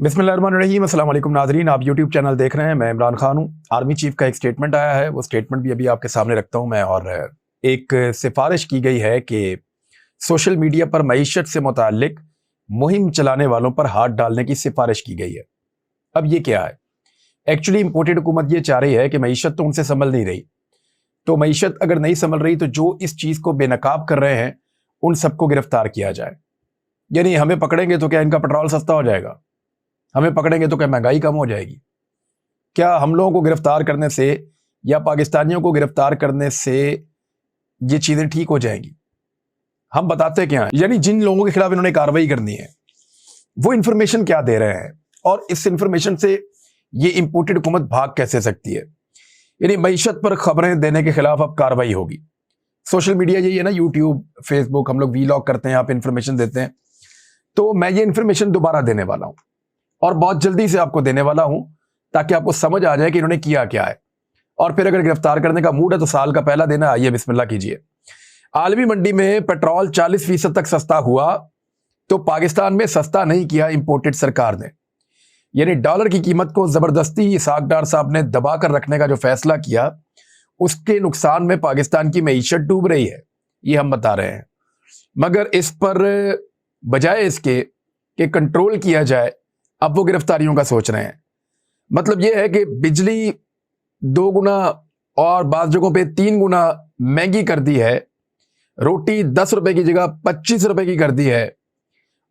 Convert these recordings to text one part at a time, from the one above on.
बिस्मिल्लाहिर्रहमानिर्रहीम। अस्सलाम वालेकुम नाज़रीन, आप यूट्यूब चैनल देख रहे हैं। मैं इमरान खान हूँ। आर्मी चीफ का एक स्टेटमेंट आया है, वो स्टेटमेंट भी अभी आपके सामने रखता हूँ मैं। और एक सिफारिश की गई है कि सोशल मीडिया पर मईशत से मुताल्लिक मुहिम चलाने वालों पर हाथ डालने की सिफारिश की गई है। अब ये क्या है? एक्चुअली इम्पोर्टेड हुकूमत ये चाह रही है कि मईशत तो उनसे संभल नहीं रही, तो मईशत अगर नहीं संभल रही तो जो इस चीज़ को बेनकाब कर रहे हैं उन सबको गिरफ्तार किया जाए। यानी हमें पकड़ेंगे तो क्या इनका पेट्रोल सस्ता हो जाएगा? हमें पकड़ेंगे तो क्या महंगाई कम हो जाएगी? क्या हम लोगों को गिरफ्तार करने से या पाकिस्तानियों को गिरफ्तार करने से ये चीज़ें ठीक हो जाएंगी? हम बताते क्या हैं, यानी जिन लोगों के खिलाफ इन्होंने कार्रवाई करनी है वो इंफॉर्मेशन क्या दे रहे हैं और इस इंफॉर्मेशन से ये इंपोर्टेड हुकूमत भाग कैसे सकती है। यानी मईशत पर खबरें देने के खिलाफ अब कार्रवाई होगी। सोशल मीडिया यही है ना, यूट्यूब, फेसबुक, हम लोग वीलॉग करते हैं, आप इंफॉर्मेशन देते हैं। तो मैं ये इंफॉर्मेशन दोबारा देने वाला हूं और बहुत जल्दी से आपको देने वाला हूं ताकि आपको समझ आ जाए कि इन्होंने किया क्या है। और फिर अगर गिरफ्तार करने का मूड है तो साल का पहला दिन है, आइए बिस्मिल्लाह कीजिए। आलमी मंडी में पेट्रोल 40% तक सस्ता हुआ तो पाकिस्तान में सस्ता नहीं किया इंपोर्टेड सरकार ने। यानी डॉलर की कीमत को जबरदस्ती इसहाक डार साहब ने दबा कर रखने का जो फैसला किया उसके नुकसान में पाकिस्तान की मईशत डूब रही है, ये हम बता रहे हैं। मगर इस पर बजाय इसके कि कंट्रोल किया जाए, अब वो गिरफ्तारियों का सोच रहे हैं। मतलब ये है कि बिजली 2 गुना और बाज़ जगहों पे 3 गुना महंगी कर दी है, रोटी 10 रुपए की जगह 25 रुपए की कर दी है।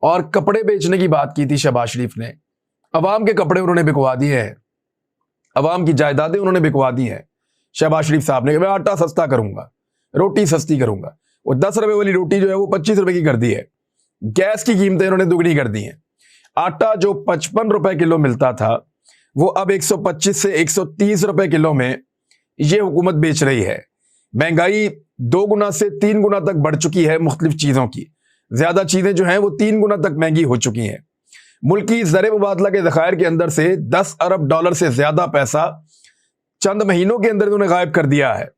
और कपड़े बेचने की बात की थी शहबाज शरीफ ने, अवाम के कपड़े उन्होंने बिकवा दिए हैं, अवाम की जायदादें उन्होंने बिकवा दी हैं। शहबाज शरीफ साहब ने मैं आटा सस्ता करूंगा, रोटी सस्ती करूंगा, वो 10 रुपए वाली रोटी जो है वो 25 रुपए की कर दी है। गैस की कीमतें इन्होंने दुगनी कर दी हैं। आटा जो 55 रुपए किलो मिलता था वो अब 125 से 130 रुपए किलो में ये हुकूमत बेच रही है। महंगाई 2 गुना से 3 गुना तक बढ़ चुकी है। मुख्तलिफ चीजों की ज्यादा चीजें जो हैं वो 3 गुना तक महंगी हो चुकी हैं। मुल्की ज़र मुबादला के ज़खायर के अंदर से 10 अरब डॉलर से ज्यादा पैसा चंद महीनों के अंदर उन्होंने गायब कर दिया है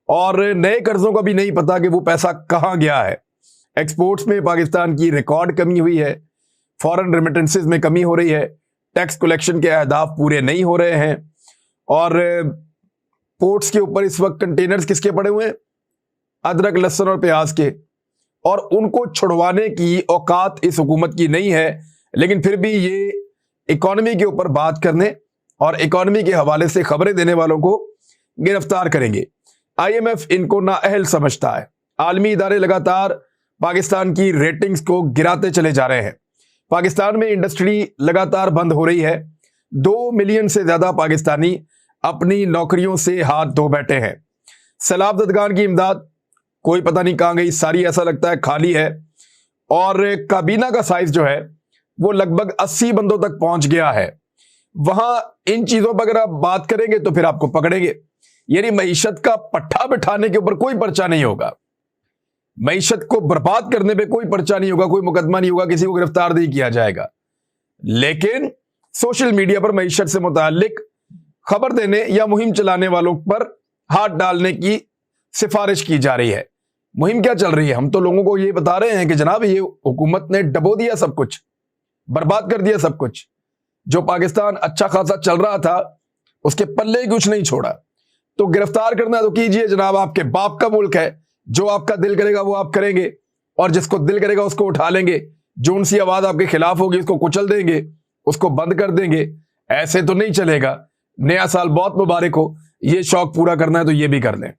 और नए कर्जों का भी नहीं पता कि वो पैसा कहां गया है। एक्सपोर्ट्स में पाकिस्तान की रिकॉर्ड कमी हुई है, फॉरेन रेमिटेंसेस में कमी हो रही है, टैक्स कलेक्शन के अहदाफ पूरे नहीं हो रहे हैं और पोर्ट्स के ऊपर इस वक्त कंटेनर्स किसके पड़े हुए हैं? अदरक, लहसुन और प्याज के। और उनको छुड़वाने की औकात इस हुकूमत की नहीं है, लेकिन फिर भी ये इकोनॉमी के ऊपर बात करने और इकोनॉमी के हवाले से खबरें देने वालों को गिरफ्तार करेंगे। IMF इनको नाअहल समझता है। आलमी इदारे लगातार पाकिस्तान की रेटिंग्स को गिराते चले जा रहे हैं। पाकिस्तान में इंडस्ट्री लगातार बंद हो रही है। 2 मिलियन से ज्यादा पाकिस्तानी अपनी नौकरियों से हाथ धो बैठे हैं। सैलाब ज़दगान की इमदाद कोई पता नहीं कहां गई, सारी ऐसा लगता है खाली है। और काबीना का साइज जो है वो लगभग 80 बंदों तक पहुंच गया है। वहां इन चीजों पर अगर आप बात करेंगे तो फिर आपको पकड़ेंगे। यानी मईशत का पट्टा बिठाने के ऊपर कोई पर्चा नहीं होगा, मईशत को बर्बाद करने पे कोई पर्चा नहीं होगा, कोई मुकदमा नहीं होगा, किसी को गिरफ्तार नहीं किया जाएगा। लेकिन सोशल मीडिया पर मईशत से मुताल्लिक खबर देने या मुहिम चलाने वालों पर हाथ डालने की सिफारिश की जा रही है। मुहिम क्या चल रही है? हम तो लोगों को ये बता रहे हैं कि जनाब ये हुकूमत ने डबो दिया सब कुछ, बर्बाद कर दिया सब कुछ। जो पाकिस्तान अच्छा खासा चल रहा था उसके पल्ले ही कुछ नहीं छोड़ा। तो गिरफ्तार करना तो कीजिए जनाब, आपके बाप का मुल्क है, जो आपका दिल करेगा वो आप करेंगे और जिसको दिल करेगा उसको उठा लेंगे। जो उनसी आवाज आपके खिलाफ होगी उसको कुचल देंगे, उसको बंद कर देंगे। ऐसे तो नहीं चलेगा। नया साल बहुत मुबारक हो, ये शौक पूरा करना है तो ये भी कर लें।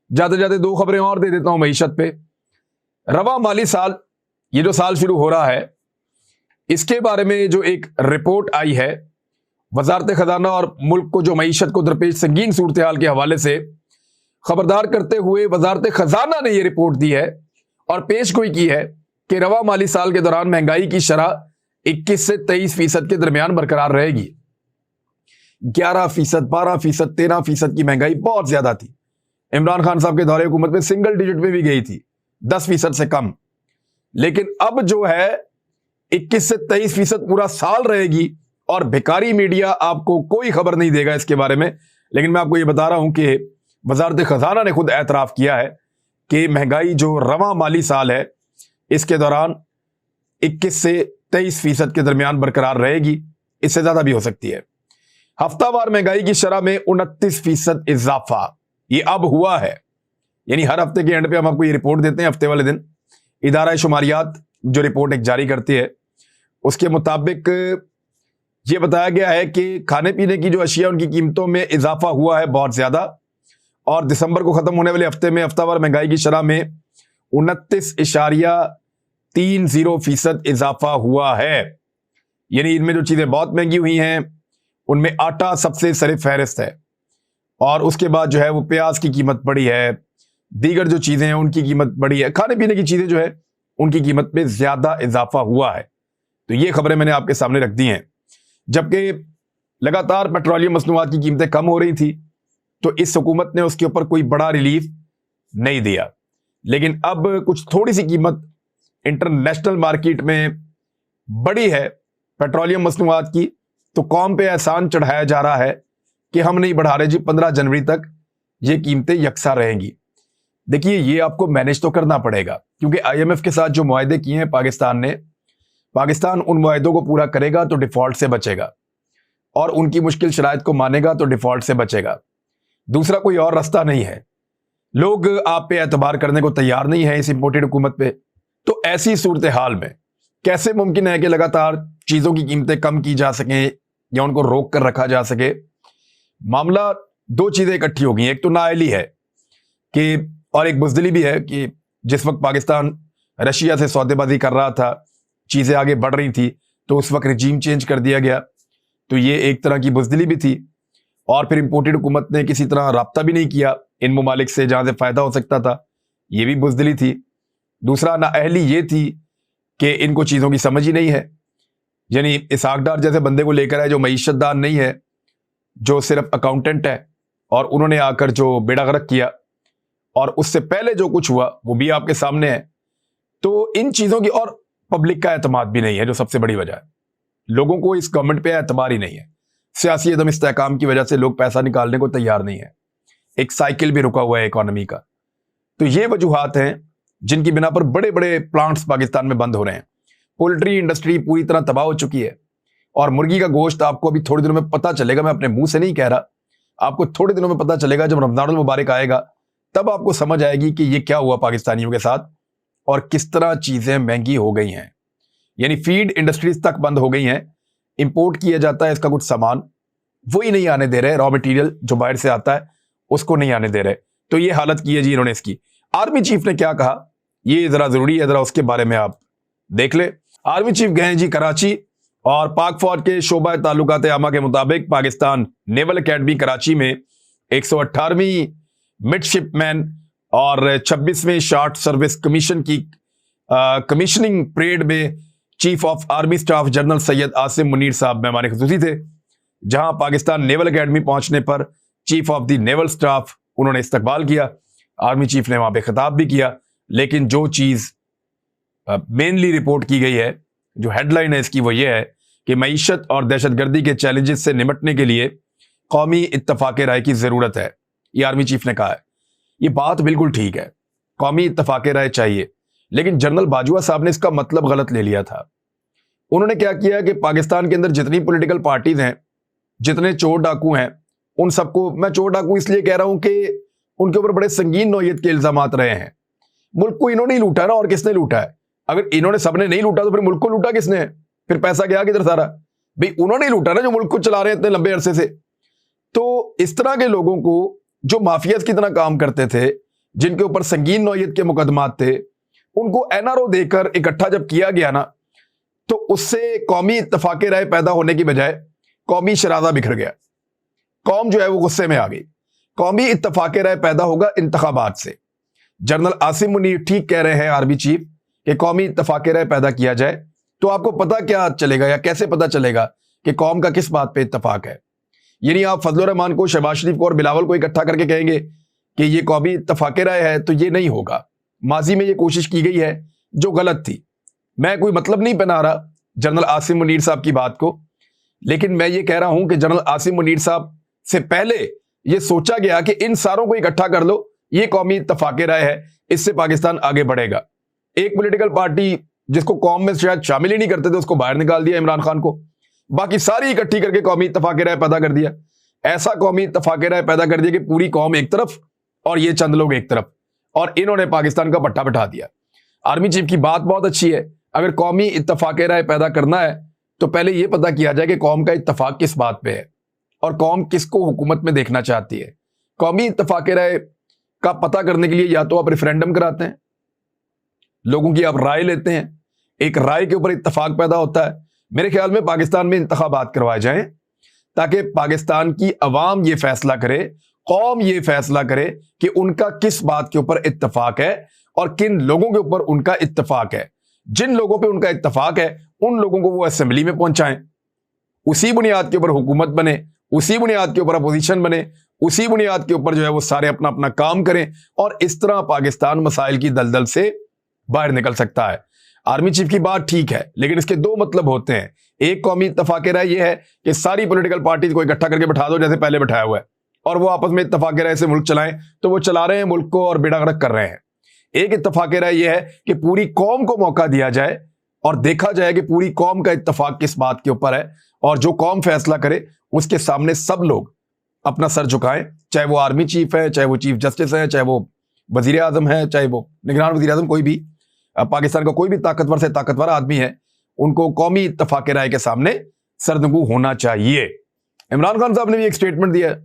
जाते जाते 2 खबरें और दे देता हूं मईशत पे। रवा माली साल, ये जो साल शुरू हो रहा है, इसके बारे में जो एक रिपोर्ट आई है वजारत खजाना और मुल्क को जो मईशत को दरपेश संगीन सूरत हाल के हवाले से खबरदार करते हुए वजारत खजाना ने यह रिपोर्ट दी है और पेश गोई की है कि रवा माली साल के दौरान महंगाई की शरह 21 से 23% के दरमियान बरकरार रहेगी। 11%, 12%, 13% की महंगाई बहुत ज्यादा थी। इमरान खान साहब के दौरे हुकूमत में सिंगल डिजिट में भी गई थी, 10% से कम। लेकिन अब जो है 21 से 23% पूरा साल रहेगी और भिकारी मीडिया आपको कोई खबर नहीं देगा इसके बारे में। लेकिन मैं आपको यह बता रहा हूं कि वजारत खजाना ने खुद एतराफ किया है कि महंगाई जो रवा माली साल है इसके दौरान 21 से 23% के दरमियान बरकरार रहेगी اس سے ज्यादा भी हो सकती है। हफ्तावार महंगाई की शरह में 29% इजाफा ये अब हुआ है। यानी हर हफ्ते के एंड पे हम आपको ये रिपोर्ट देते हैं, हफ्ते वाले दिन इदारा शुमारियात जो रिपोर्ट एक जारी करती है उसके मुताबिक ये बताया गया है कि खाने पीने की जो अशिया उनकी कीमतों में इजाफा हुआ है बहुत ज्यादा, और दिसंबर को खत्म होने वाले हफ्ते में हफ्तावार महंगाई की शरह में 29.30% इजाफा हुआ है। यानी इनमें जो चीजें बहुत महंगी हुई हैं उनमें आटा सबसे सरे फहरिस्त है, और उसके बाद जो है वो प्याज की कीमत बढ़ी है, दीगर जो चीजें हैं उनकी कीमत बढ़ी है, खाने पीने की चीजें जो है उनकी कीमत में ज्यादा इजाफा हुआ है। तो ये खबरें मैंने आपके सामने रख दी हैं। जबकि लगातार पेट्रोलियम मसनूआत की कीमतें कम हो रही थी तो इस हुकूमत ने उसके ऊपर कोई बड़ा रिलीफ नहीं दिया, लेकिन अब कुछ थोड़ी सी कीमत इंटरनेशनल मार्केट में बढ़ी है पेट्रोलियम मसनूआत की, तो कौम पे एहसान चढ़ाया जा रहा है कि हम नहीं बढ़ा रहे जी, 15 जनवरी तक ये कीमतें यकसा रहेंगी। देखिए ये आपको मैनेज तो करना पड़ेगा, क्योंकि IMF के साथ जो मुआहदे किए हैं पाकिस्तान ने, पाकिस्तान उन मुआहदों को पूरा करेगा तो डिफॉल्ट से बचेगा, और उनकी मुश्किल शराइत को मानेगा तो डिफॉल्ट से बचेगा। दूसरा कोई और रास्ता नहीं है। लोग आप पे एतबार करने को तैयार नहीं है इस इंपोर्टेड हुकूमत पे। तो ऐसी सूरत हाल में कैसे मुमकिन है कि लगातार चीजों की कीमतें कम की जा सकें या उनको रोक कर रखा जा सके? मामला दो चीजें इकट्ठी हो गई। एक तो नाअहली है कि, और एक बुज़दिली भी है कि जिस वक्त पाकिस्तान रशिया से सौदेबाजी कर रहा था, चीजें आगे बढ़ रही थी, तो उस वक्त रिजीम चेंज कर दिया गया, तो ये एक तरह की बुज़दिली भी थी। और फिर इंपोर्टेड हुकूमत ने किसी तरह राब्ता भी नहीं किया इन ममालिक से जहां से फायदा हो सकता था, ये भी बुज़दिली थी। दूसरा नाअहली ये थी कि इनको चीजों की समझ ही नहीं है। यानी इसहाक डार जैसे बंदे को लेकर है जो मईशतदार नहीं है, जो सिर्फ अकाउंटेंट है, और उन्होंने आकर जो बेड़ा गर्क किया, और उससे पहले जो कुछ हुआ वो भी आपके सामने है। तो इन चीजों की, और पब्लिक का एतमाद भी नहीं है, जो सबसे बड़ी वजह है। लोगों को इस गवर्नमेंट पे एतबार ही नहीं है। सियासी अदम इस्तेहकाम की वजह से लोग पैसा निकालने को तैयार नहीं है। एक साइकिल भी रुका हुआ है इकोनॉमी का। तो ये वजूहात हैं जिनकी बिना पर बड़े बड़े प्लांट्स पाकिस्तान में बंद हो रहे हैं। पोल्ट्री इंडस्ट्री पूरी तरह तबाह हो चुकी है, और मुर्गी का गोश्त आपको अभी थोड़े दिनों में पता चलेगा। मैं अपने मुंह से नहीं कह रहा, आपको थोड़े दिनों में पता चलेगा। जब रमजानुल मुबारक आएगा तब आपको समझ आएगी कि ये क्या हुआ पाकिस्तानियों के साथ और किस तरह चीजें महंगी हो गई हैं। यानी फीड इंडस्ट्रीज तक बंद हो गई हैं। इंपोर्ट किया जाता है इसका कुछ सामान, वही नहीं आने दे रहे। रॉ मटेरियल जो बाहर से आता है उसको नहीं आने दे रहे। तो ये हालत की है जी इन्होंने इसकी। आर्मी चीफ ने क्या कहा ये जरा जरूरी है, जरा उसके बारे में आप देख ले। आर्मी चीफ गए जी कराची, और पाक फौज के शोबा ताल्लुकात आमा के मुताबिक पाकिस्तान नेवल एकेडमी कराची में 118वीं मिडशिपमैन और 26वें शॉर्ट सर्विस कमीशन की कमीशनिंग परेड में chief of army staff general Syed Asim Munir साहब मेहमान खुसूसी थे। जहां पाकिस्तान नेवल एकेडमी पहुंचने पर chief of the naval staff उन्होंने इस्तकबाल किया। आर्मी चीफ ने वहां पे खिताब भी किया, लेकिन जो चीज मेनली रिपोर्ट की गई है, जो हेडलाइन है इसकी, वो ये है कि मईशत और दहशतगर्दी के चैलेंजेस से निपटने के लिए कौमी इत्तफाक राय की जरूरत है। ये आर्मी चीफ ने कहा है। ये बात बिल्कुल ठीक है, कौमी इत्तफाक राय चाहिए, लेकिन जनरल बाजवा साहब ने इसका मतलब गलत ले लिया था। उन्होंने क्या किया कि पाकिस्तान के अंदर जितनी पॉलिटिकल पार्टीज हैं, जितने चोर डाकू हैं, उन सबको, मैं चोर डाकू इसलिए कह रहा हूं कि उनके ऊपर बड़े संगीन नौयत के इल्जामात रहे हैं। मुल्क को इन्होंने ही लूटा ना, और किसने लूटा है? अगर इन्होंने सबने नहीं लूटा तो फिर मुल्क को लूटा किसने? फिर पैसा गया किधर सारा? भाई उन्होंने ही लूटा ना, जो मुल्क को चला रहे हैं इतने लंबे अरसे से। तो इस तरह के लोगों को जो माफियाज की तरह काम करते थे, जिनके ऊपर संगीन नौयत के मुकदमात थे, उनको NRO देकर इकट्ठा जब किया गया ना, तो उससे कौमी इत्तफाक राय पैदा होने की बजाय कौमी शराजा बिखर गया। कौम जो है वो गुस्से में आ गई। कौमी इत्तफाक राय पैदा होगा इंतखाबात से। जनरल आसिम मुनीर ठीक कह रहे हैं आर्मी चीफ कि कौमी इत्तफाक राय पैदा किया जाए, तो आपको पता क्या चलेगा या कैसे पता चलेगा कि कौम का किस बात पे इत्तफाक है? यानी आप फजलुर रहमान को, शहबाज शरीफ को और बिलावल को इकट्ठा करके कहेंगे कि ये कौमी इत्तफाक राय है, तो ये नहीं होगा। माजी में ये कोशिश की गई है जो गलत थी। मैं कोई मतलब नहीं बना रहा जनरल आसिम मुनीर साहब की बात को, लेकिन मैं ये कह रहा हूं कि जनरल आसिम मुनीर साहब से पहले ये सोचा गया कि इन सारों को इकट्ठा कर लो, ये कौमी इत्तफाक राय है, इससे पाकिस्तान आगे बढ़ेगा। एक पॉलिटिकल पार्टी जिसको कौम में शायद शामिल ही नहीं करते थे, उसको बाहर निकाल दिया इमरान खान को। बाकी सारी इकट्ठी करके कौमी इत्तेफाक राय पैदा कर दिया। ऐसा कौमी इत्तेफाक राय पैदा कर दिया कि पूरी कौम एक तरफ और ये चंद लोग एक तरफ, और इन्होंने पाकिस्तान का पट्टा बिठा दिया। आर्मी चीफ की बात बहुत अच्छी है, अगर कौमी इत्तेफाक राय पैदा करना है तो पहले यह पता किया जाए कि कौम का इत्तेफाक किस बात पे है और कौम किसको हुकूमत में देखना चाहती है। कौमी इत्तेफाक राय का पता करने के लिए या तो आप रेफरेंडम कराते हैं, लोगों की आप राय लेते हैं, एक राय के ऊपर इत्तेफाक पैदा होता है। मेरे ख्याल में पाकिस्तान में इंतखाबात करवाए जाएं ताकि पाकिस्तान की अवाम ये फैसला करे, कौम ये फैसला करे कि उनका किस बात के ऊपर इत्तेफाक है और किन लोगों के ऊपर उनका इत्तेफाक है। जिन लोगों पे उनका इत्तेफाक है उन लोगों को वो असेंबली में पहुंचाएं, उसी बुनियाद के ऊपर हुकूमत बने, उसी बुनियाद के ऊपर अपोजिशन बने, उसी बुनियाद के ऊपर जो है वो सारे अपना अपना काम करें, और इस तरह पाकिस्तान मसाइल की दलदल से बाहर निकल सकता है। आर्मी चीफ की बात ठीक है, लेकिन इसके दो मतलब होते हैं। एक कौमी इत्तेफाक राय ये है कि सारी पॉलिटिकल पार्टीज को इकट्ठा करके बैठा दो जैसे पहले बैठाया हुआ है, और वो आपस में इत्तेफाक राय से मुल्क चलाएं, तो वो चला रहे हैं मुल्क को और बेड़ा गर्क कर रहे हैं। एक इत्तेफाक राय ये है कि पूरी कौम को मौका दिया जाए और देखा जाए कि पूरी कौम का इत्तेफाक किस बात के ऊपर है, और जो कौम फैसला करे उसके सामने सब लोग अपना सर झुकाएं, चाहे वो आर्मी चीफ है, चाहे वो चीफ जस्टिस है, चाहे वो वजीर आजम है, चाहे वो निगरान वजीर आजम, कोई भी पाकिस्तान का कोई भी ताकतवर से ताकतवर आदमी है, उनको कौमी इत्तेफाक राय के सामने सरदगू होना चाहिए। इमरान खान साहब ने भी एक स्टेटमेंट दिया है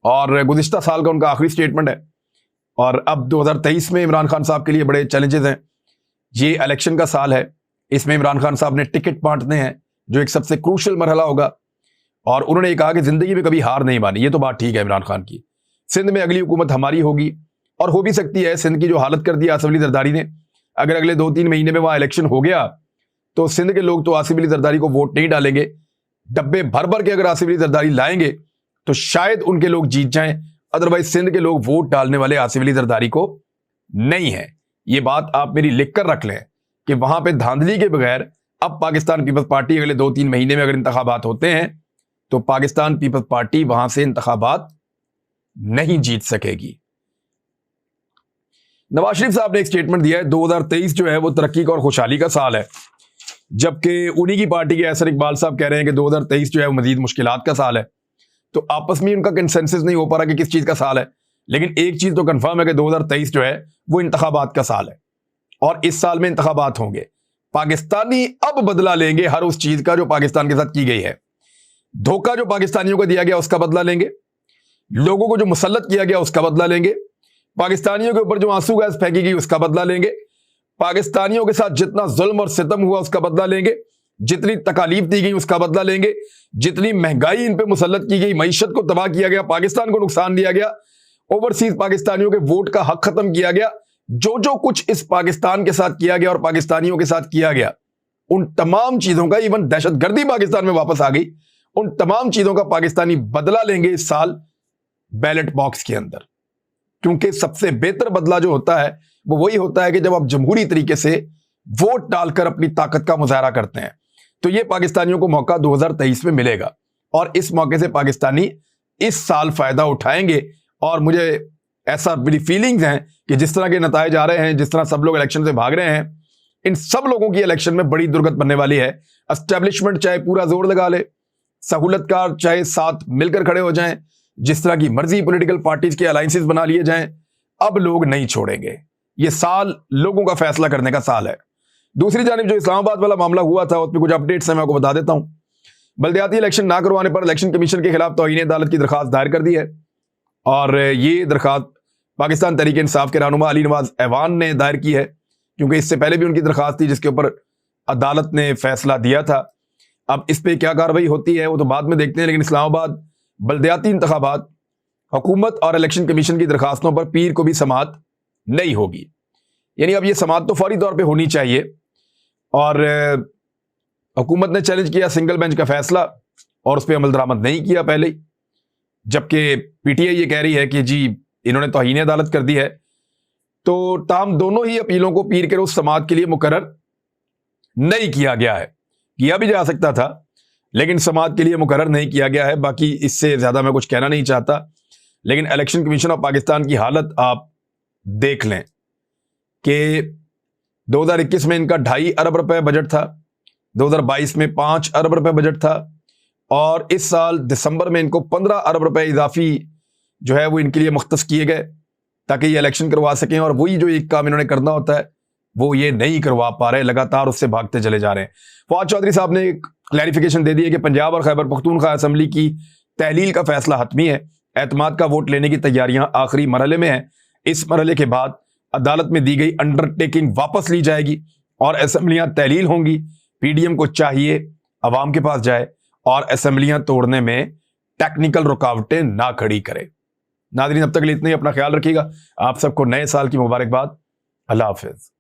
और गुज़िश्ता साल का उनका आखिरी स्टेटमेंट है, और अब 2023 में इमरान खान साहब के लिए बड़े चैलेंजेस हैं। ये इलेक्शन का साल है, इसमें इमरान खान साहब ने टिकट बांटने हैं जो एक सबसे क्रूशल मरहला होगा, और उन्होंने कहा कि जिंदगी में कभी हार नहीं मानी। ये तो बात ठीक है इमरान खान की। सिंध में अगली हुकूमत हमारी होगी, और हो भी सकती है। सिंध की जो हालत कर दी आसिफ अली जरदारी ने, अगर अगले 2-3 महीने में वहां इलेक्शन हो गया तो सिंध के लोग तो आसिफ अली जरदारी को वोट नहीं डालेंगे। डब्बे भर भर के अगर आसिफ अली जरदारी लाएंगे तो शायद उनके लोग जीत जाएं, अदरवाइज सिंध के लोग वोट डालने वाले आसिफ अली जरदारी को नहीं है। ये बात आप मेरी लिख कर रख लें कि वहां पे धांधली के बगैर अब पाकिस्तान पीपल्स पार्टी अगले 2-3 महीने में अगर इंतखाबात होते हैं तो पाकिस्तान पीपल्स पार्टी वहां से इंतखाबात नहीं जीत सकेगी। नवाज शरीफ साहब ने एक स्टेटमेंट दिया है, 2023 जो है वो तरक्की का और खुशहाली का साल है, जबकि उन्हीं की पार्टी के एहसन इकबाल साहब कह रहे हैं कि 2023 जो है वो मजीद मुश्किलात का साल है। तो आपस में उनका कंसेंसस नहीं हो पा रहा कि किस चीज का साल है, लेकिन एक चीज तो कंफर्म है कि 2023 जो है वो इंतखाबात का साल है, और इस साल में इंतखाबात होंगे। पाकिस्तानी अब बदला लेंगे हर उस चीज का जो पाकिस्तान के साथ की गई है। धोखा जो पाकिस्तानियों को दिया गया उसका बदला लेंगे, लोगों को जो मुसल्लत किया गया उसका बदला लेंगे, पाकिस्तानियों के ऊपर जो आंसू गैस फेंकी गई उसका बदला लेंगे, पाकिस्तानियों के साथ जितना जुल्म और सितम हुआ उसका बदला लेंगे, जितनी तकालीफ दी गई उसका बदला लेंगे, जितनी महंगाई इन पे मुसल्लत की गई, मईशत को तबाह किया गया, पाकिस्तान को नुकसान दिया गया, ओवरसीज पाकिस्तानियों के वोट का हक खत्म किया गया, जो कुछ इस पाकिस्तान के साथ किया गया और पाकिस्तानियों के साथ किया गया, उन तमाम चीजों का, इवन दहशतगर्दी पाकिस्तान में वापस आ गई, उन तमाम चीजों का पाकिस्तानी बदला लेंगे इस साल बैलेट बॉक्स के अंदर। क्योंकि सबसे बेहतर बदला जो होता है वो वही होता है कि जब आप जमहूरी तरीके से वोट डालकर अपनी ताकत का मुजाहरा करते हैं। तो ये पाकिस्तानियों को मौका 2023 में मिलेगा, और इस मौके से पाकिस्तानी इस साल फायदा उठाएंगे। और मुझे ऐसा बड़ी फीलिंग्स हैं कि जिस तरह के नतायज आ रहे हैं, जिस तरह सब लोग इलेक्शन से भाग रहे हैं, इन सब लोगों की इलेक्शन में बड़ी दुर्गत बनने वाली है। एस्टेब्लिशमेंट चाहे पूरा जोर लगा ले, सहूलतकार चाहे साथ मिलकर खड़े हो जाएं, जिस तरह की मर्जी पॉलिटिकल पार्टीज के अलायंसेस बना लिए जाएं, अब लोग नहीं छोड़ेंगे। ये साल लोगों का फैसला करने का साल है। दूसरी जानिब जो इस्लामाबाद वाला मामला हुआ था उस पर कुछ अपडेट्स हैं, मैं आपको बता देता हूं। बल्दियाती इलेक्शन ना करवाने पर इलेक्शन कमीशन के खिलाफ तौहीन अदालत की दरखास्त दायर कर दी है, और ये दरखास्त पाकिस्तान तहरीक इंसाफ के रहनुमा अली नवाज ऐवान ने दायर की है, क्योंकि इससे पहले भी उनकी दरखास्त थी जिसके ऊपर अदालत ने फैसला दिया था। अब इस पर क्या कार्रवाई होती है वो तो बाद में देखते हैं, लेकिन इस्लामाबाद बल्दियाती इंतखाबात, हुकूमत और इलेक्शन कमीशन की दरखास्तों पर पीर को भी समाअत नहीं होगी। यानी अब ये समाअत तो फौरी तौर पे होनी चाहिए, और हुकूमत ने चैलेंज किया सिंगल बेंच का फैसला और उस पर अमल दरामद नहीं किया पहले ही, जबकि पीटीआई ये कह रही है कि जी इन्होंने तौहीन अदालत कर दी है। तो ताम दोनों ही अपीलों को पीर के रोज समाअत के लिए मुकर्रर नहीं किया गया है। किया भी जा सकता था लेकिन समाअत के लिए मुकर्रर नहीं किया गया है। बाकी इससे ज्यादा मैं कुछ कहना नहीं चाहता, लेकिन इलेक्शन कमीशन ऑफ पाकिस्तान की हालत आप देख लें कि 2021 में इनका 2.5 अरब रुपए बजट था, 2022 में 5 अरब रुपए बजट था और इस साल दिसंबर में इनको 15 अरब रुपए इजाफी जो है वो इनके लिए मुख्तस किए गए ताकि ये इलेक्शन करवा सकें। और वही जो एक काम इन्होंने करना होता है वो ये नहीं करवा पा रहे, लगातार उससे भागते चले जा रहे हैं। फवाद चौधरी साहब ने एक क्लैरिफिकेशन दे दी है कि पंजाब और खैबर पख्तूनख्वा असम्बली की तहलील का फैसला हतमी है। एतमाद का वोट लेने की तैयारियां आखिरी मरहले में है। इस मरहले के बाद अदालत में दी गई अंडरटेकिंग वापस ली जाएगी और असम्बलियां तहलील होंगी। पीडीएम को चाहिए अवाम के पास जाए और असम्बलियां तोड़ने में टेक्निकल रुकावटें ना खड़ी करे। नाज़रीन, अब तक के लिए इतना ही। अपना ख्याल रखिएगा। आप सबको नए साल की मुबारकबाद। अल्लाह हाफिज।